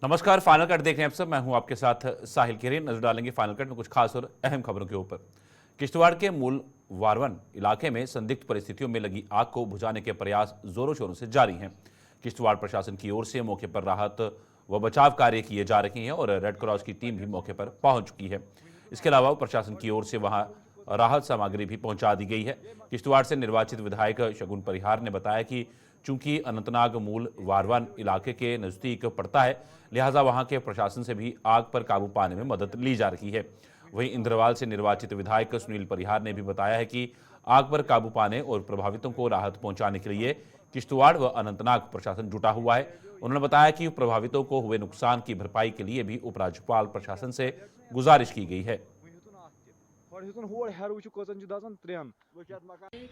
नमस्कार, final cut देख रहे हैं आप सब। मैं हूं आपके साथ साहिल किरीन। नजर डालेंगे फाइनल कट में कुछ खास और अहम खबरों के ऊपर। किश्तवाड़ के मूल वारवन इलाके में संदिग्ध परिस्थितियों में लगी आग को बुझाने के प्रयास जोरों शोरों से जारी हैं। किश्तवाड़ प्रशासन की ओर से मौके पर राहत व बचाव कार्य किए जा रहे हैं और रेड क्रॉस की टीम भी मौके पर पहुंच चुकी है। इसके अलावा प्रशासन की ओर से वहां राहत सामग्री भी पहुंचा दी गई है। किश्तवाड़ से निर्वाचित विधायक शगुन परिहार ने बताया कि चूंकि अनंतनाग मूल वारवन इलाके के नजदीक पड़ता है, लिहाजा वहां के प्रशासन से भी आग पर काबू पाने में मदद ली जा रही है। वहीं इंद्रवाल से निर्वाचित विधायक सुनील परिहार ने भी बताया है कि आग पर काबू पाने और प्रभावितों को राहत पहुंचाने के लिए किश्तवाड़ व अनंतनाग प्रशासन जुटा हुआ है। उन्होंने बताया कि प्रभावितों को हुए नुकसान की भरपाई के लिए भी उपराज्यपाल प्रशासन से गुजारिश की गई है।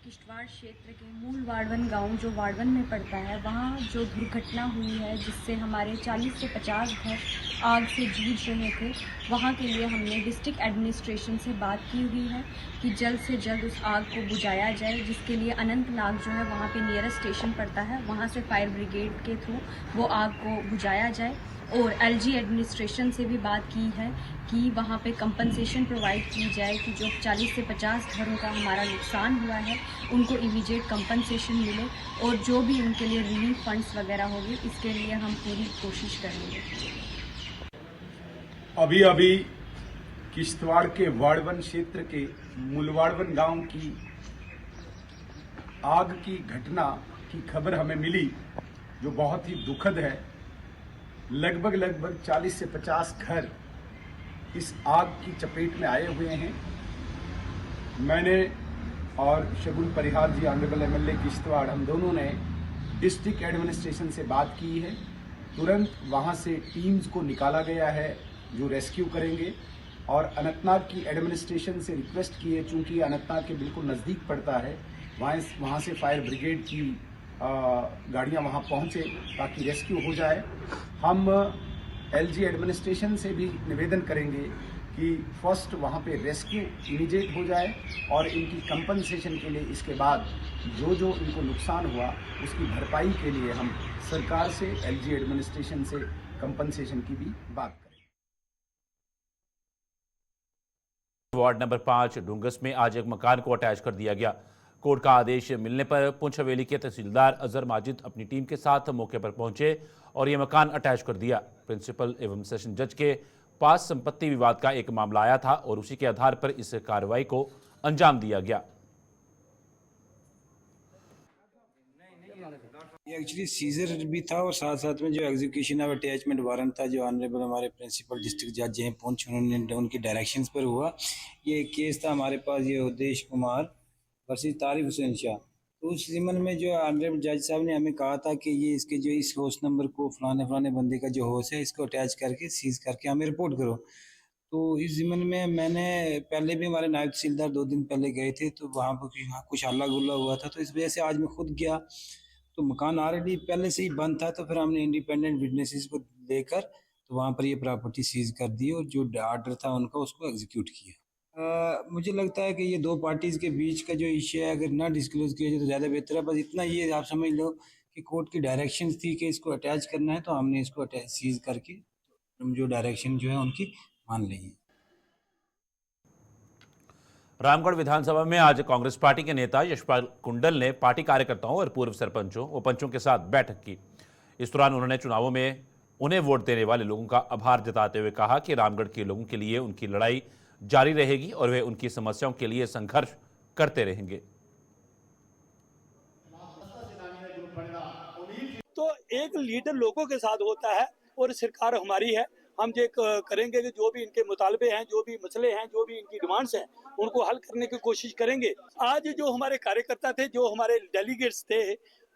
किश्तवाड़ क्षेत्र के मूल वाड़वन गांव जो वाड़वन में पड़ता है, वहाँ जो दुर्घटना हुई है जिससे हमारे 40 से 50 घर आग से जूझ रहे थे, वहाँ के लिए हमने डिस्ट्रिक्ट एडमिनिस्ट्रेशन से बात की हुई है कि जल्द से जल्द उस आग को बुझाया जाए, जिसके लिए अनंतनाग जो है वहाँ पे नियरेस्ट स्टेशन पड़ता है, वहाँ से फायर ब्रिगेड के थ्रू वो आग को बुझाया जाए। और एलजी एडमिनिस्ट्रेशन से भी बात की है कि वहाँ पे कंपनसेशन प्रोवाइड की जाए कि जो 40 से 50 घरों का हमारा नुकसान हुआ है उनको इमीडिएट कंपनसेशन मिले, और जो भी उनके लिए रिलीफ फंड्स वगैरह होगी इसके लिए हम पूरी कोशिश करेंगे। अभी अभी किश्तवाड़ के वाड़वन क्षेत्र के मूलवाड़वन गांव की आग की घटना की खबर हमें मिली, जो बहुत ही दुखद है। लगभग 40 से 50 घर इस आग की चपेट में आए हुए हैं। मैंने और शगुन परिहार जी, ऑनरेबल एमएलए किश्तवाड़, हम दोनों ने डिस्ट्रिक्ट एडमिनिस्ट्रेशन से बात की है। तुरंत वहां से टीम्स को निकाला गया है जो रेस्क्यू करेंगे, और अनंतनाग की एडमिनिस्ट्रेशन से रिक्वेस्ट की है, चूंकि अनंतनाग के बिल्कुल नज़दीक पड़ता है, वहाँ से फायर ब्रिगेड की गाड़ियाँ वहाँ पहुँचे ताकि रेस्क्यू हो जाए। हम एलजी एडमिनिस्ट्रेशन से भी निवेदन करेंगे कि फर्स्ट वहाँ पे रेस्क्यू इमीडिएट हो जाए, और इनकी कंपनसेशन के लिए इसके बाद जो जो इनको नुकसान हुआ उसकी भरपाई के लिए हम सरकार से, एलजी एडमिनिस्ट्रेशन से कंपनसेशन की भी बात करें। वार्ड नंबर 5 डूंगस में आज एक मकान को अटैच कर दिया गया। कोर्ट का आदेश मिलने पर पुंछ हवेली के तहसीलदार अजहर माजिद अपनी टीम के साथ मौके पर पहुंचे और यह मकान अटैच कर दिया। प्रिंसिपल एवं सेशन जज के पास संपत्ति विवाद का एक मामला आया था और उसी के आधार पर इस कार्रवाई को अंजाम दिया गया। ये एक्चुअली सीजर भी था और साथ साथ में जो एग्जीक्यूशन ऑफ अटैचमेंट वारंट था, जो ऑनरेबल हमारे प्रिंसिपल डिस्ट्रिक्ट जज हैं पुंछ, उन्होंने उनकी डायरेक्शंस पर हुआ। ये केस था हमारे पास, ये उदेश कुमार वर्सेस तारिक हुसैन शाह। तो उस ज़िम्मन में जो ऑनरेबल जज साहब ने हमें कहा था कि ये इसके जो इस हाउस नंबर को फलाने बंदे का जो हाउस है इसको अटैच करके सीज करके हमें रिपोर्ट करो। तो इस ज़िम्मन में मैंने पहले भी, हमारे नायब तहसीलदार 2 दिन पहले गए थे, तो वहाँ पर कुछ हल्ला गुल्ला हुआ था, तो इस वजह से आज मैं खुद गया। तो मकान ऑलरेडी पहले से ही बंद था, तो फिर हमने इंडिपेंडेंट विटनेसेस को लेकर तो वहाँ पर ये प्रॉपर्टी सीज कर दी और जो ऑर्डर था उनका उसको एग्जीक्यूट किया। मुझे लगता है कि ये दो पार्टीज़ के बीच का जो इश्यू है, अगर ना डिस्क्लोज किया जाए तो ज़्यादा बेहतर है। बस इतना ये आप समझ लो कि कोर्ट की डायरेक्शंस थी कि इसको अटैच करना है, तो हमने इसको अटैच सीज करके हम जो डायरेक्शन जो है उनकी मान ली है। रामगढ़ विधानसभा में आज कांग्रेस पार्टी के नेता यशपाल कुंडल ने पार्टी कार्यकर्ताओं और पूर्व सरपंचों व पंचों के साथ बैठक की। इस दौरान उन्होंने चुनावों में उन्हें वोट देने वाले लोगों का आभार जताते हुए कहा कि रामगढ़ के लोगों के लिए उनकी लड़ाई जारी रहेगी और वे उनकी समस्याओं के लिए संघर्ष करते रहेंगे। तो एक लीडर लोगों के साथ होता है और सरकार हमारी है। हम ये करेंगे कि जो भी इनके मुतालबे हैं, जो भी मसले हैं, जो भी इनकी डिमांड्स हैं, उनको हल करने की कोशिश करेंगे। आज जो हमारे कार्यकर्ता थे, जो हमारे डेलीगेट्स थे,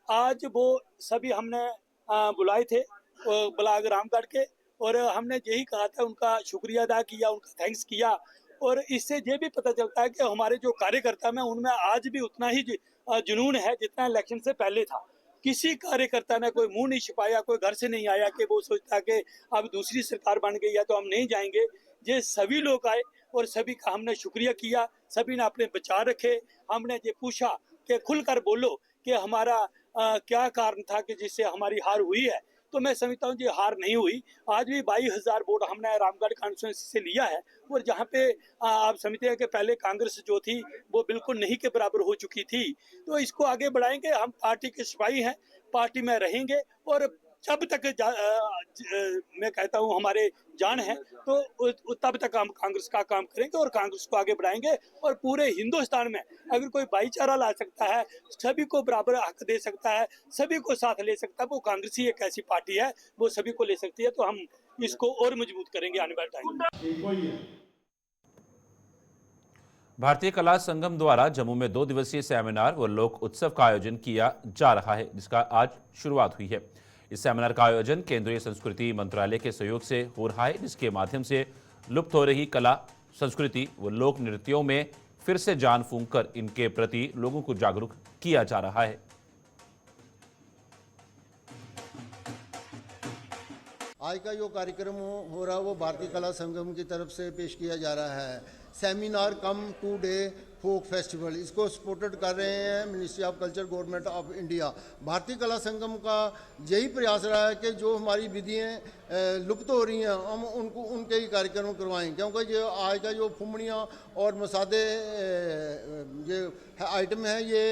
आज वो सभी हमने बुलाए थे ब्लॉक रामगढ़ के, और हमने यही कहा था, उनका शुक्रिया अदा किया, उनका थैंक्स किया। और इससे ये भी पता चलता है कि हमारे जो कार्यकर्ता में उनमें आज भी उतना ही जुनून है जितना इलेक्शन से पहले था। किसी कार्यकर्ता ने कोई मुंह नहीं छिपाया, कोई घर से नहीं आया कि वो सोचता कि अब दूसरी सरकार बन गई है तो हम नहीं जाएंगे। ये सभी लोग आए और सभी का हमने शुक्रिया किया, सभी ने अपने विचार रखे। हमने ये पूछा कि खुलकर बोलो कि हमारा क्या कारण था कि जिससे हमारी हार हुई है। तो मैं समझता हूँ ये हार नहीं हुई। आज भी 22,000 वोट हमने रामगढ़ कॉन्स्टिट्यूंसी से लिया है, और जहाँ पे आप समझते हैं कि पहले कांग्रेस जो थी वो बिल्कुल नहीं के बराबर हो चुकी थी। तो इसको आगे बढ़ाएंगे, हम पार्टी के सिपाही हैं, पार्टी में रहेंगे, और जब तक मैं कहता हूँ हमारे जान है तो तब तक हम कांग्रेस का काम करेंगे और कांग्रेस को आगे बढ़ाएंगे। और पूरे हिंदुस्तान में अगर कोई भाईचारा ला सकता है, सभी को बराबर हक दे सकता है, सभी को साथ ले सकता है, वो कांग्रेस ही एक ऐसी पार्टी है वो सभी को ले सकती है। तो हम इसको और मजबूत करेंगे आने वाले टाइम में। भारतीय कला संगम द्वारा जम्मू में 2 दिवसीय सेमिनार व लोक उत्सव का आयोजन किया जा रहा है, जिसका आज शुरुआत हुई है। इस सेमिनार का आयोजन केंद्रीय संस्कृति मंत्रालय के सहयोग से हो रहा है, जिसके माध्यम से लुप्त हो रही कला, संस्कृति व लोक नृत्यों में फिर से जान फूंककर इनके प्रति लोगों को जागरूक किया जा रहा है। आज का जो कार्यक्रम हो रहा है वो भारतीय कला संगम की तरफ से पेश किया जा रहा है। सेमिनार कम 2 डे फोक फेस्टिवल, इसको सपोर्टेड कर रहे हैं ministry of culture, government of India. भारतीय कला संगम का यही प्रयास रहा है कि जो हमारी विधियाँ लुप्त हो रही हैं हम उनके ही कार्यक्रम करवाएं, क्योंकि जो आज का जो फुमड़ियाँ और मसादे ये आइटम हैं ये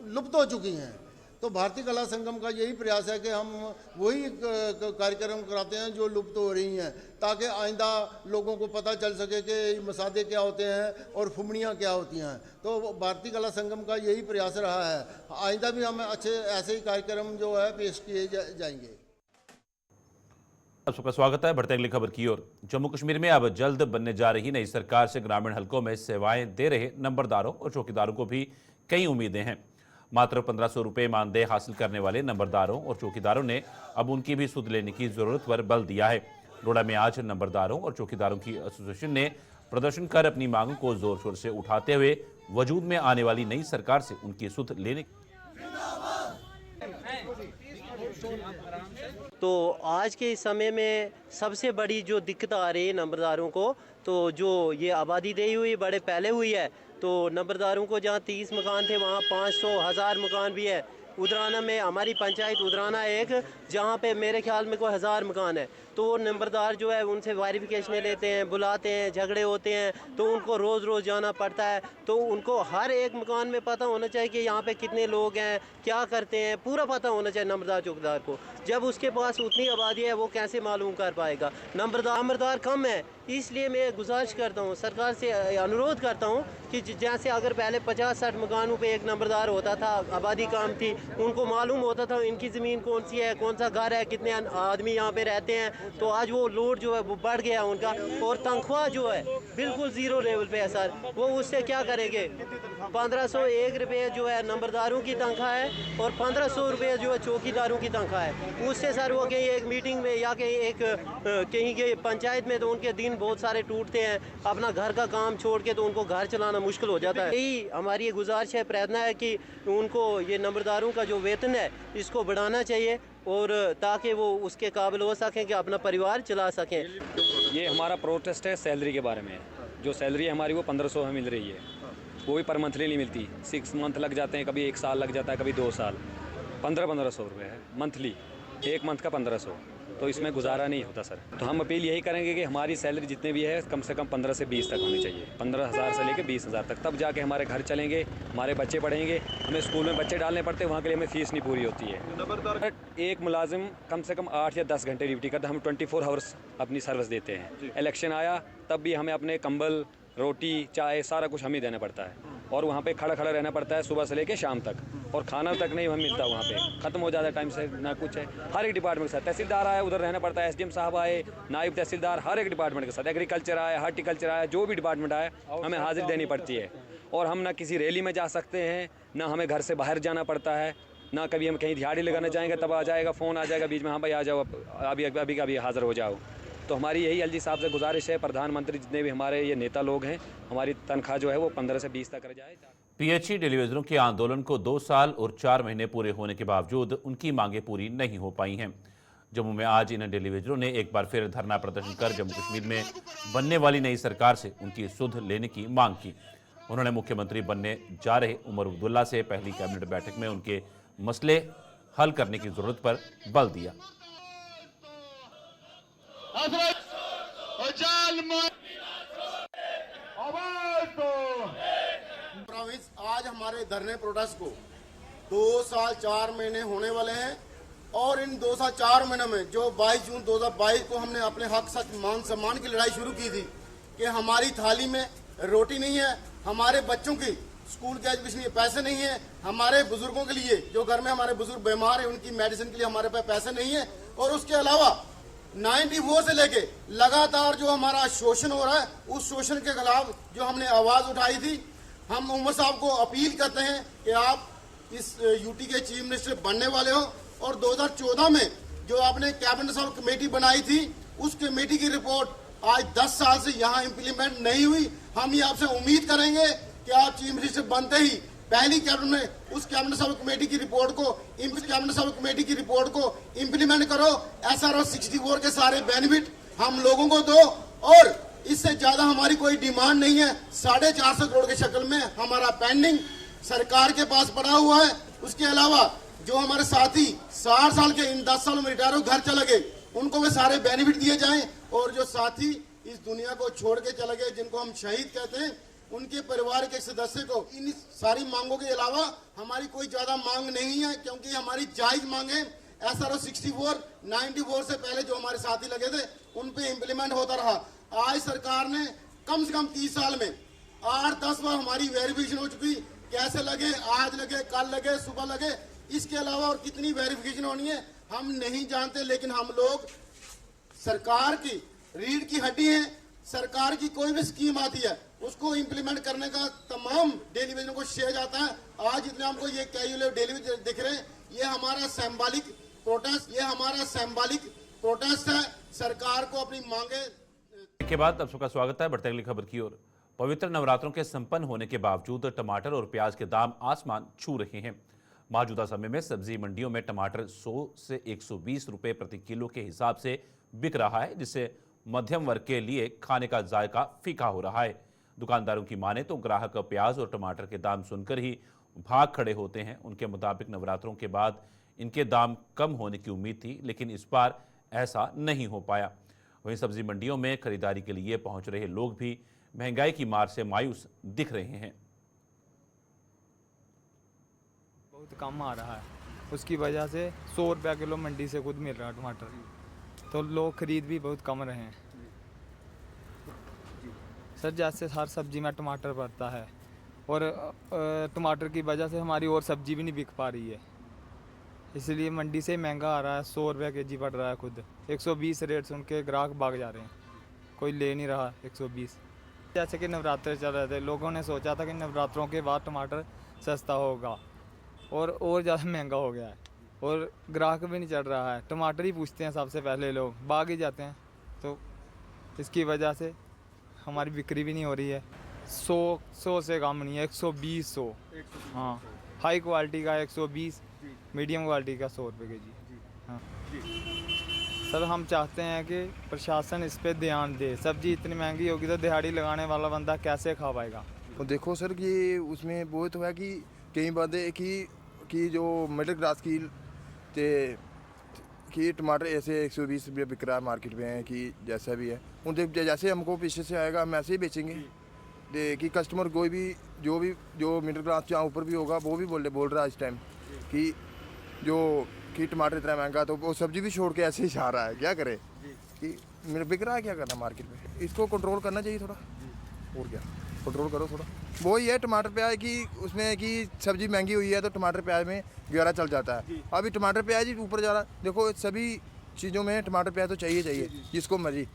लुप्त हो चुकी हैं। तो भारतीय कला संगम का यही प्रयास है कि हम वही कार्यक्रम कराते हैं जो लुप्त हो रही हैं, ताकि आइंदा लोगों को पता चल सके कि मसादे क्या होते हैं और फुमड़ियाँ क्या होती हैं। तो भारतीय कला संगम का यही प्रयास रहा है, आइंदा भी हम अच्छे ऐसे ही कार्यक्रम जो है पेश किए जाएंगे। आप सबका स्वागत है। बढ़ते अगली खबर की ओर। जम्मू कश्मीर में अब जल्द बनने जा रही नई सरकार से ग्रामीण हलकों में सेवाएं दे रहे नंबरदारों और चौकीदारों को भी कई उम्मीदें हैं। मात्र 1500 रुपये मानदेय हासिल करने वाले नंबरदारों और चौकीदारों ने अब उनकी भी सुध लेने की जरूरत पर बल दिया है। डोडा में आज नंबरदारों और चौकीदारों की एसोसिएशन ने प्रदर्शन कर अपनी मांगों को जोर शोर से उठाते हुए वजूद में आने वाली नई सरकार से उनकी सुध लेने। तो आज के इस समय में सबसे बड़ी जो दिक्कत आ रही है नंबरदारों को, तो जो ये आबादी दई हुई बड़े पहले हुई है, तो नंबरदारों को जहाँ 30 मकान थे वहाँ 500 1000 मकान भी है। उधराना में हमारी पंचायत उधराना एक, जहाँ पे मेरे ख्याल में कोई 1000 मकान है। तो वो नंबरदार जो है उनसे वेरिफिकेशनें लेते हैं, बुलाते हैं, झगड़े होते हैं, तो उनको रोज़ रोज़ जाना पड़ता है। तो उनको हर एक मकान में पता होना चाहिए कि यहाँ पे कितने लोग हैं, क्या करते हैं, पूरा पता होना चाहिए नंबरदार चौकीदार को। जब उसके पास उतनी आबादी है वो कैसे मालूम कर पाएगा? नंबरदार कम है, इसलिए मैं गुजारिश करता हूँ, सरकार से अनुरोध करता हूँ कि जैसे अगर पहले 50-60 मकानों पे एक नंबरदार होता था, आबादी कम थी, उनको मालूम होता था इनकी ज़मीन कौन सी है, कौन सा घर है, कितने आदमी यहाँ पे रहते हैं, तो आज वो लोड जो है वो बढ़ गया उनका। और तनख्वाह जो है बिल्कुल ज़ीरो लेवल पे है सर। वो उससे क्या करेंगे? 1501 रुपये जो है नंबरदारों की तनख्वाह है और 1500 रुपये जो है चौकीदारों की तनख्वाह है। उससे सर वो कहीं एक मीटिंग में या कहीं के पंचायत में तो उनके दिन बहुत सारे टूटते हैं, अपना घर का काम छोड़ के तो उनको घर चलाना मुश्किल हो जाता है। यही हमारी गुजारिश है, प्रयत्न है कि उनको ये नंबरदारों का जो वेतन है इसको बढ़ाना चाहिए, और ताकि वो उसके काबिल हो सकें कि अपना परिवार चला सकें। ये हमारा प्रोटेस्ट है सैलरी के बारे में। जो सैलरी है हमारी वो 1500 हमें मिल रही है, वो भी पर मंथली नहीं मिलती। 6 मंथ लग जाते हैं, कभी 1 साल लग जाता है, कभी 2 साल। 1500 रुपये है मंथली, 1 मंथ का 1500, तो इसमें गुजारा नहीं होता सर। तो हम अपील यही करेंगे कि हमारी सैलरी जितने भी है कम से कम 15 से 20 तक होनी चाहिए। 15,000 से लेकर 20,000 तक, तब जाके हमारे घर चलेंगे, हमारे बच्चे पढ़ेंगे। हमें स्कूल में बच्चे डालने पड़ते हैं, वहाँ के लिए हमें फ़ीस नहीं पूरी होती है। एक मुलाजिम कम से कम 8 या 10 घंटे ड्यूटी करता है, हम 24 आवर्स अपनी सर्विस देते हैं। इलेक्शन आया तब भी हमें अपने कंबल, रोटी, चाय सारा कुछ हमें देना पड़ता है, और वहाँ पे खड़ा रहना पड़ता है सुबह से लेके शाम तक, और खाना तक नहीं हमें मिलता, वहाँ पे ख़त्म हो जाता है टाइम से, ना कुछ है। हर एक डिपार्टमेंट के साथ तहसीलदार आए उधर रहना पड़ता है, SDM साहब आए, नायब तहसीलदार, हर एक डिपार्टमेंट के साथ, एग्रीकल्चर आया, हार्टिकल्चर आया, जो भी डिपार्टमेंट आया हमें हाजिरी देनी पड़ती है। और हम ना किसी रैली में जा सकते हैं, ना हमें घर से बाहर जाना पड़ता है, ना कभी हम कहीं दिहाड़ी लगाना चाहेंगे तब आ जाएगा फ़ोन, आ जाएगा बीच में, हाँ भाई आ जाओ, अभी हाज़िर हो जाओ। तो हमारी यही LG साहब से गुजारिश है, प्रधानमंत्री जितने भी हमारे ये नेता लोग हैं, हमारी तनख्वाह जो है वो 15 से 20 तक रह जाए। PHE डिलीवरियों के आंदोलन को 2 साल और 4 महीने पूरे होने के बावजूद उनकी मांगें पूरी नहीं हो पाई हैं। जम्मू में आज इन डिलीवरियों ने एक बार फिर धरना प्रदर्शन कर जम्मू कश्मीर में बनने वाली नई सरकार से उनकी सुध लेने की मांग की। उन्होंने मुख्यमंत्री बनने जा रहे उमर अब्दुल्ला से पहली कैबिनेट बैठक में उनके मसले हल करने की जरूरत पर बल दिया। प्रोविंस आज हमारे धरने प्रोटेस्ट को 2 साल 4 महीने होने वाले हैं और इन 2 साल 4 महीनों में जो 22 जून 2022 को हमने अपने हक सच मान सम्मान की लड़ाई शुरू की थी कि हमारी थाली में रोटी नहीं है, हमारे बच्चों की स्कूल के एजुकेशन के पैसे नहीं है, हमारे बुजुर्गों के लिए जो घर में हमारे बुजुर्ग बीमार है उनकी मेडिसिन के लिए हमारे पास पैसे नहीं है, और उसके अलावा 94 से लेके लगातार जो हमारा शोषण हो रहा है उस शोषण के खिलाफ जो हमने आवाज उठाई थी, हम उमर साहब को अपील करते हैं कि आप इस यूटी के चीफ मिनिस्टर बनने वाले हो और 2014 में जो आपने कैबिनेट साहब कमेटी बनाई थी उस कमेटी की रिपोर्ट आज 10 साल से यहाँ इम्प्लीमेंट नहीं हुई। हम ये आपसे उम्मीद करेंगे कि आप चीफ मिनिस्टर बनते ही पहली कैबिनेट में उस कैबिनेट सब कमेटी की रिपोर्ट को इम्प्लीमेंट करो। SRO 64 के सारे बेनिफिट हम लोगों को दो और इससे ज्यादा हमारी कोई डिमांड नहीं है। 450 करोड़ के शक्ल में हमारा पेंडिंग सरकार के पास पड़ा हुआ है। उसके अलावा जो हमारे साथी 60 साल के इन 10 सालों में रिटायर हो घर चले गए उनको वे सारे बेनिफिट दिए जाएं और जो साथी इस दुनिया को छोड़ के चले गए जिनको हम शहीद कहते हैं उनके परिवार के सदस्य को इन सारी मांगों के अलावा हमारी कोई ज्यादा मांग नहीं है क्योंकि हमारी जायज मांगे SRO 64 94 से पहले जो हमारे साथी लगे थे उन पे इम्प्लीमेंट होता रहा। आज सरकार ने कम से कम 30 साल में 8-10 बार हमारी वेरिफिकेशन हो चुकी, कैसे लगे, आज लगे, कल लगे, सुबह लगे, इसके अलावा और कितनी वेरिफिकेशन होनी है हम नहीं जानते। लेकिन हम लोग सरकार की रीढ़ की हड्डी है, सरकार की कोई भी स्कीम आती है उसको इम्प्लीमेंट करने का तमाम डेलीवेजन को शेयर जाता है। आज जितने हमको ये कैजुअल डेलीवेजन दिख रहे हैं ये हमारा सिंबॉलिक प्रोटेस्ट है। सरकार को अपनी मांगे के बाद अब सबका स्वागत है। बढ़ते अगली खबर की ओर। पवित्र नवरात्रों के संपन्न होने के बावजूद टमाटर और प्याज के दाम आसमान छू रहे हैं। मौजूदा समय में सब्जी मंडियों में टमाटर 100 से 120 रुपए प्रति किलो के हिसाब से बिक रहा है, जिससे मध्यम वर्ग के लिए खाने का जायका फीका हो रहा है। दुकानदारों की माने तो ग्राहक प्याज और टमाटर के दाम सुनकर ही भाग खड़े होते हैं। उनके मुताबिक नवरात्रों के बाद इनके दाम कम होने की उम्मीद थी, लेकिन इस बार ऐसा नहीं हो पाया। वहीं सब्जी मंडियों में खरीदारी के लिए पहुंच रहे लोग भी महंगाई की मार से मायूस दिख रहे हैं। बहुत कम आ रहा है, उसकी वजह से 100 रुपया किलो मंडी से खुद मिल रहा है टमाटर, तो लोग खरीद भी बहुत कम रहे हैं। सर जैसे हर सब्जी में टमाटर पड़ता है और टमाटर की वजह से हमारी और सब्जी भी नहीं बिक पा रही है, इसलिए मंडी से महंगा आ रहा है। 100 रुपया केजी पड़ रहा है, खुद 120 रेट सुन के ग्राहक भाग जा रहे हैं, कोई ले नहीं रहा 120। जैसे कि नवरात्रे चल रहे थे, लोगों ने सोचा था कि नवरात्रों के बाद टमाटर सस्ता होगा और ज़्यादा महंगा हो गया है और ग्राहक भी नहीं चढ़ रहा है। टमाटर ही पूछते हैं सबसे पहले, लोग भाग ही जाते हैं, तो इसकी वजह से हमारी बिक्री भी नहीं हो रही है। 100 से कम नहीं है, 120 हाँ, हाई क्वालिटी का 120, मीडियम क्वालिटी का 100 रुपये केजी। हाँ सर, हम चाहते हैं कि प्रशासन इस पे ध्यान दे। सब्जी इतनी महंगी होगी तो दिहाड़ी लगाने वाला बंदा कैसे खा पाएगा। तो देखो सर, ये उसमें वो तो है कि कई बातें कि जो मिडिल क्लास की कि टमाटर ऐसे 120 रुपये बिक रहा है मार्केट में, कि जैसा भी है उन जैसे हमको पीछे से आएगा हम ऐसे ही बेचेंगे। कि कस्टमर कोई भी जो मिडिल क्लास जहाँ ऊपर भी होगा वो भी बोल रहा है इस टाइम कि टमाटर इतना महंगा, तो वो सब्जी भी छोड़ के ऐसे ही जा रहा है। क्या करे कि बिक रहा है, क्या करना मार्केट में। इसको कंट्रोल करना चाहिए थोड़ा, और क्या कंट्रोल करो थोड़ा। वो ही है टमाटर प्याज की, उसमें कि सब्जी महंगी हुई है तो टमाटर प्याज में गुजारा चल जाता है। अभी टमाटर प्याज ही ऊपर जा रहा है। देखो सभी चीज़ों में टमाटर प्याज तो चाहिए जिसको मर्जी,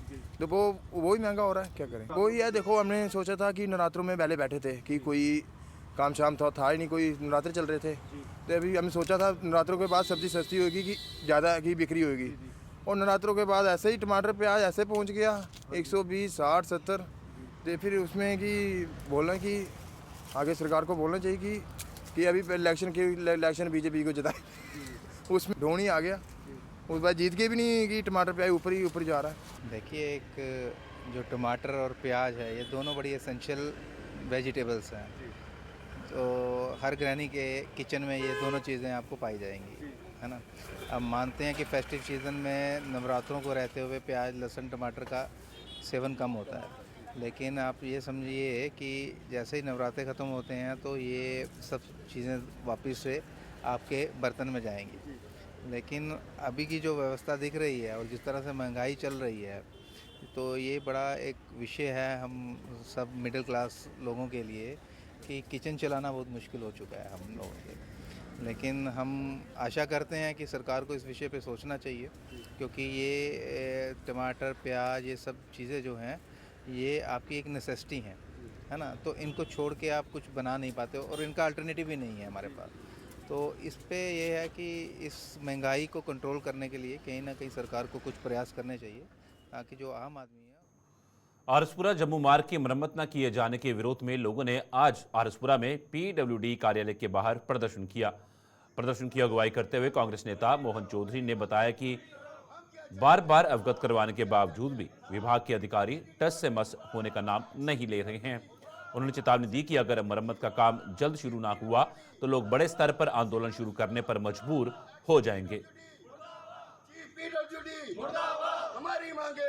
तो वो ही महंगा हो रहा है। क्या करें, वही है। देखो हमने सोचा था कि नवरात्रों में पहले बैठे थे कि कोई काम शाम था ही नहीं, कोई नवरात्रे चल रहे थे, तो अभी हमने सोचा था नवरात्रों के बाद सब्जी सस्ती होगी कि ज़्यादा की बिक्री होगी, और नवरात्रों के बाद ऐसे ही टमाटर प्याज ऐसे पहुँच गया 120, 60, 70। तो फिर उसमें कि बोलना कि आगे सरकार को बोलना चाहिए कि अभी इलेक्शन बीजेपी को जिताए, उसमें ढोनी आ गया, उस बार जीत के भी नहीं कि टमाटर प्याज ऊपर जा रहा है। देखिए, एक जो टमाटर और प्याज है ये दोनों बड़ी एसेंशियल वेजिटेबल्स हैं। तो हर गृहिणी के किचन में ये दोनों चीज़ें आपको पाई जाएंगी, है ना। अब मानते हैं कि फेस्टिव सीज़न में नवरात्रों को रहते हुए प्याज लहसुन टमाटर का सेवन कम होता है, लेकिन आप ये समझिए कि जैसे ही नवरात्रे ख़त्म होते हैं तो ये सब चीज़ें वापस से आपके बर्तन में जाएंगी। लेकिन अभी की जो व्यवस्था दिख रही है और जिस तरह से महंगाई चल रही है, तो ये बड़ा एक विषय है हम सब मिडिल क्लास लोगों के लिए कि किचन चलाना बहुत मुश्किल हो चुका है हम लोगों के। लेकिन हम आशा करते हैं कि सरकार को इस विषय पे सोचना चाहिए, क्योंकि ये टमाटर प्याज ये सब चीज़ें जो हैं ये आपकी एक नेसेसिटी हैं, है ना। तो इनको छोड़ के आप कुछ बना नहीं पाते हो और इनका अल्टरनेटिव भी नहीं है हमारे पास। तो इस पे ये है कि इस महंगाई को कंट्रोल करने के लिए कहीं ना कहीं सरकार को कुछ प्रयास करने चाहिए, ताकि जो आम आदमी है। आरसपुरा जम्मू मार्ग की मरम्मत न किए जाने के विरोध में लोगों ने आज आरसपुरा में पीडब्ल्यूडी कार्यालय के बाहर प्रदर्शन किया। प्रदर्शन की अगुवाई करते हुए कांग्रेस नेता मोहन चौधरी ने बताया कि बार बार अवगत करवाने के बावजूद भी विभाग के अधिकारी टस से मस होने का नाम नहीं ले रहे हैं। उन्होंने चेतावनी दी कि अगर मरम्मत का काम जल्द शुरू ना हुआ तो लोग बड़े स्तर पर आंदोलन शुरू करने पर मजबूर हो जाएंगे। हमारी मांगे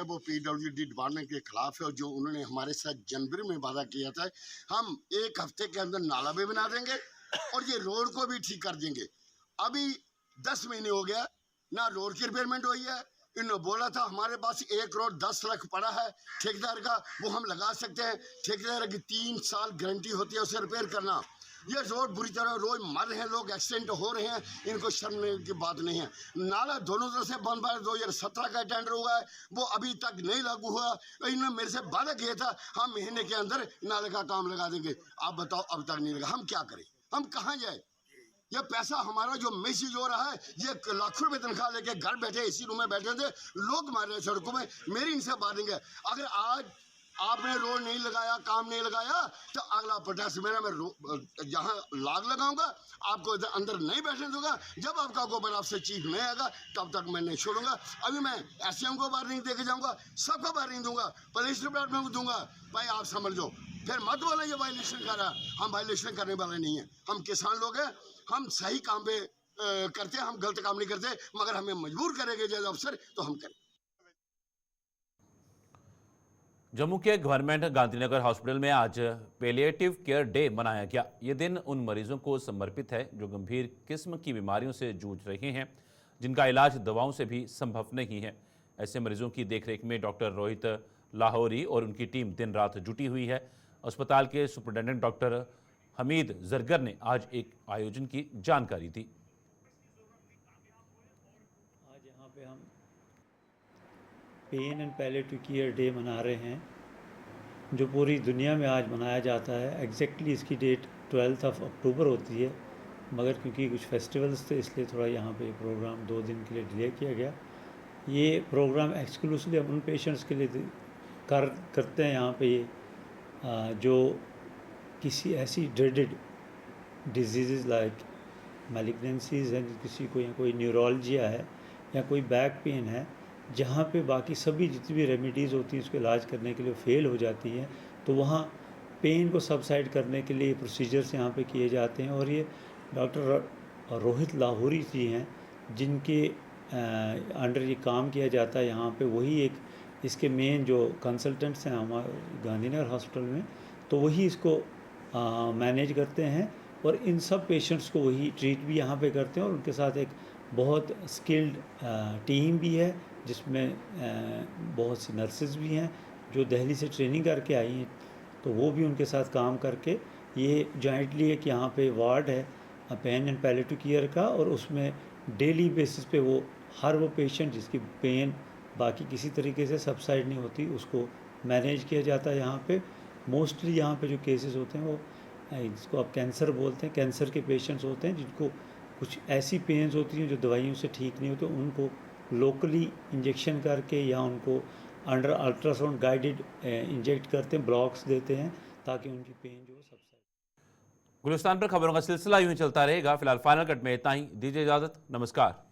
वो पीडब्ल्यूडी डिपार्टमेंट के खिलाफ है, और जो उन्होंने हमारे साथ जनवरी में वादा किया था हम 1 हफ्ते के अंदर नाला भी बना देंगे और ये रोड को भी ठीक कर देंगे। अभी 10 महीने हो गया ना रोड की रिपेयरमेंट हुई है। इन्होंने बोला था हमारे पास 1 करोड़ 10 लाख पड़ा है ठेकेदार का, वो हम लगा सकते हैं। ठेकेदार की 3 साल गारंटी होती है उसे रिपेयर करना। ये रोड बुरी तरह रोज मर रहे हैं लोग, एक्सीडेंट हो रहे हैं, इनको शर्म की बात नहीं है। नाला दोनों तरफ से बन पा 2017 का टेंडर हुआ है, वो अभी तक नहीं लागू हुआ। इन्होंने मेरे से वादा किया था हम महीने के अंदर नाले का काम लगा देंगे। आप बताओ अब तक नहीं लगा, हम क्या करें, हम कहाँ जाए। ये पैसा हमारा जो मैसेज हो रहा है, ये लाखों रुपए तनख्वाह लेके घर बैठे इसी रूम में बैठे थे, लोग मार रहे हैं सड़कों में। मेरी इनसे बात नहीं है, अगर आज आपने रोड नहीं लगाया, काम नहीं लगाया, तो अगला प्रोटेस्ट मेरा मैं यहाँ लाग लगाऊंगा, आपको अंदर नहीं बैठने दूंगा। जब आपका गोबर आपसे चीफ नहीं आएगा तब तक मैं नहीं छोड़ूंगा। अभी मैं एसएम को वार्निंग देके जाऊंगा, सबको वार्निंग दूंगा, पुलिस डिपार्टमेंट को दूंगा। भाई आप समझ लो, फिर मत बोले ये वायलेशन कर रहा है। हम वायलेशन करने वाले नहीं है, हम किसान लोग हैं, हम सही काम पे करते हैं, हम गलत काम नहीं करते। मगर हमें मजबूर करेंगे जज अफसर तो हम करें। जम्मू के गवर्नमेंट गांधीनगर हॉस्पिटल में आज पैलिएटिव केयर डे मनाया गया। ये दिन उन मरीजों को समर्पित है जो गंभीर किस्म की बीमारियों से जूझ रहे हैं, जिनका इलाज दवाओं से भी संभव नहीं है। ऐसे मरीजों की देखरेख में डॉक्टर रोहित लाहौरी और उनकी टीम दिन रात जुटी हुई है। अस्पताल के सुपरिटेंडेंट डॉक्टर हमीद जरगर ने आज एक आयोजन की जानकारी दी। आज यहाँ पे हम pain and palliative care day मना रहे हैं, जो पूरी दुनिया में आज मनाया जाता है। एग्जैक्टली इसकी डेट 12 अक्टूबर होती है, मगर क्योंकि कुछ फेस्टिवल्स थे इसलिए थोड़ा यहाँ पे प्रोग्राम 2 दिन के लिए डिले किया गया। ये प्रोग्राम एक्सक्लूसिवली उन पेशेंट्स के लिए करते हैं यहाँ पे जो किसी ऐसी ड्रेडेड डिजीज़ लाइक मैलिग्नेंसीज हैं, किसी को या कोई न्यूरोलजिया है या कोई बैक पेन है, जहाँ पे बाकी सभी जितनी भी रेमेडीज़ होती हैं उसको इलाज करने के लिए फेल हो जाती हैं, तो वहाँ पेन को सबसाइड करने के लिए प्रोसीजर्स यहाँ पे किए जाते हैं। और ये डॉक्टर रोहित लाहौरी जी हैं जिनके अंडर ये काम किया जाता है यहाँ पे। वही एक इसके मेन जो कंसल्टेंट्स हैं हमारे गांधीनगर हॉस्पिटल में, तो वही इसको मैनेज करते हैं और इन सब पेशेंट्स को वही ट्रीट भी यहाँ पे करते हैं। और उनके साथ एक बहुत स्किल्ड टीम भी है, जिसमें बहुत सी नर्सेज भी हैं जो दिल्ली से ट्रेनिंग करके आई हैं, तो वो भी उनके साथ काम करके ये जॉइंटली एक यहाँ पे वार्ड है पेन एंड पैलिएटिव केयर का, और उसमें डेली बेसिस पे वो हर वो पेशेंट जिसकी पेन बाकी किसी तरीके से सबसाइड नहीं होती उसको मैनेज किया जाता है यहाँ पे। मोस्टली यहाँ पे जो केसेस होते हैं वो जिसको आप कैंसर बोलते हैं, कैंसर के पेशेंट्स होते हैं जिनको कुछ ऐसी पेन्स होती हैं जो दवाइयों से ठीक नहीं होती, उनको लोकली इंजेक्शन करके या उनको अंडर अल्ट्रासाउंड गाइडेड इंजेक्ट करते हैं, ब्लॉक्स देते हैं ताकि उनकी पेन जो सबसाइड। गुलिस्तान पर खबरों का सिलसिला यूं ही चलता रहेगा। फिलहाल फाइनल कट में इतना ही, दीजिए इजाजत, नमस्कार।